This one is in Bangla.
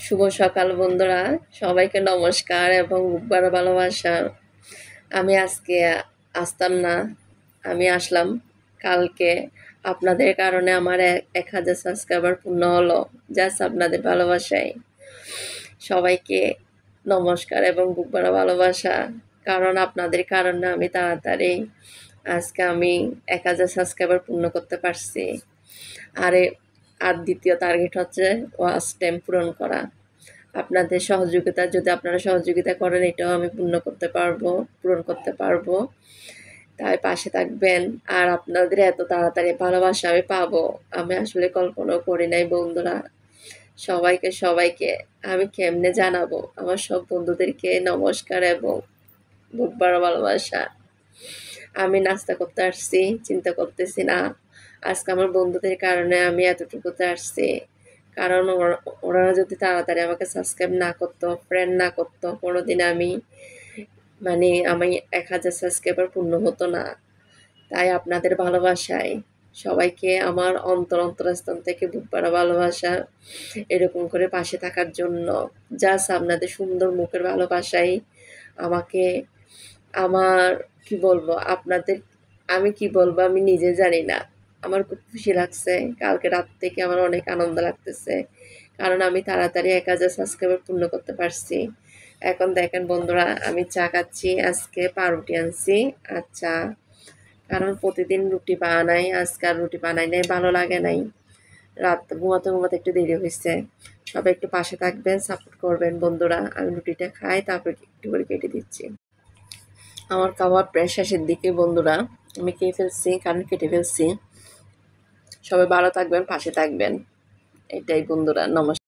শুভ সকাল বন্ধুরা, সবাইকে নমস্কার এবং বুকবার ভালোবাসা। আমি আজকে আসতাম না, আমি আসলাম কালকে। আপনাদের কারণে আমার 1000 সাবস্ক্রাইবার পূর্ণ হলো, জাস্ট আপনাদের ভালোবাসায়। সবাইকে নমস্কার এবং বুকবার ভালোবাসা, কারণ আপনাদের কারণে আমি তাড়াতাড়ি আজকে আমি 1000 সাবস্ক্রাইবার পূর্ণ করতে পারছি। আর দ্বিতীয় টার্গেট হচ্ছে ওয়াচ টাইম পূরণ করা। আপনাদের সহযোগিতা, যদি আপনারা সহযোগিতা করেন, এটাও আমি পূরণ করতে পারবো। তাই পাশে থাকবেন। আর আপনাদের এত তাড়াতাড়ি ভালোবাসা আমি পাবো, আমি আসলে কল্পনাও করি নাই বন্ধুরা। সবাইকে আমি কেমনে জানাবো? আমার সব বন্ধুদেরকে নমস্কার এবং বুক ভরা ভালোবাসা। আমি নাস্তা করতে আসছি, চিন্তা করতেছি না। আজকে আমার বন্ধুদের কারণে আমি এতটুকুতে আসছি, কারণ ওরা যদি তাড়াতাড়ি আমাকে সাবস্ক্রাইব না করতো, ফ্রেন্ড না করতো, কোনোদিন আমি 1000 সাবস্ক্রাইবার পূর্ণ হতো না। তাই আপনাদের ভালোবাসায় সবাইকে আমার অন্তরস্থল থেকে বুক ভরা ভালোবাসা। এরকম করে পাশে থাকার জন্য, জাস্ট আপনাদের সুন্দর মুখের ভালোবাসাই আমাকে, আমার কি বলবো আপনাদের, আমি কি বলবো আমি নিজে জানি না। আমার খুব খুশি লাগছে, কালকে রাত থেকে আমার অনেক আনন্দ লাগতেছে, কারণ আমি তাড়াতাড়ি 1000 সাবস্ক্রাইবার পূর্ণ করতে পারছি। এখন দেখেন বন্ধুরা, আমি চা খাচ্ছি, আজকে পাউরুটি আনছি আর চা, কারণ প্রতিদিন রুটি বানাই, আজকে আর রুটি বানাই নাই, ভালো লাগে নাই। রাত ঘুমাতে একটু দেরি হয়েছে। সবাই একটু পাশে থাকবেন, সাপোর্ট করবেন বন্ধুরা। আমি রুটিটা খাই, তারপর একটু করে কেটে দিচ্ছি। আমার খাওয়ার প্রায় শেষের দিকে বন্ধুরা, আমি খেয়ে ফেলছি, কারণ কেটে ফেলছি। সবাই ভালো থাকবেন, পাশে থাকবেন, এটাই বন্ধুরা। নমস্কার।